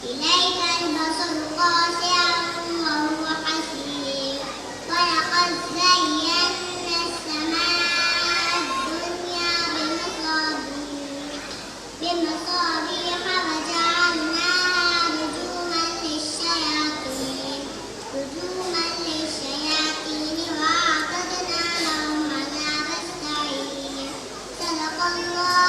إليك البصر خاشعا وهو حسير ولقد زينا السماء الدنيا بمصابيح وجعلناها رجوما للشياطين وأعتدنا لهم عذاب السعير. صدق الله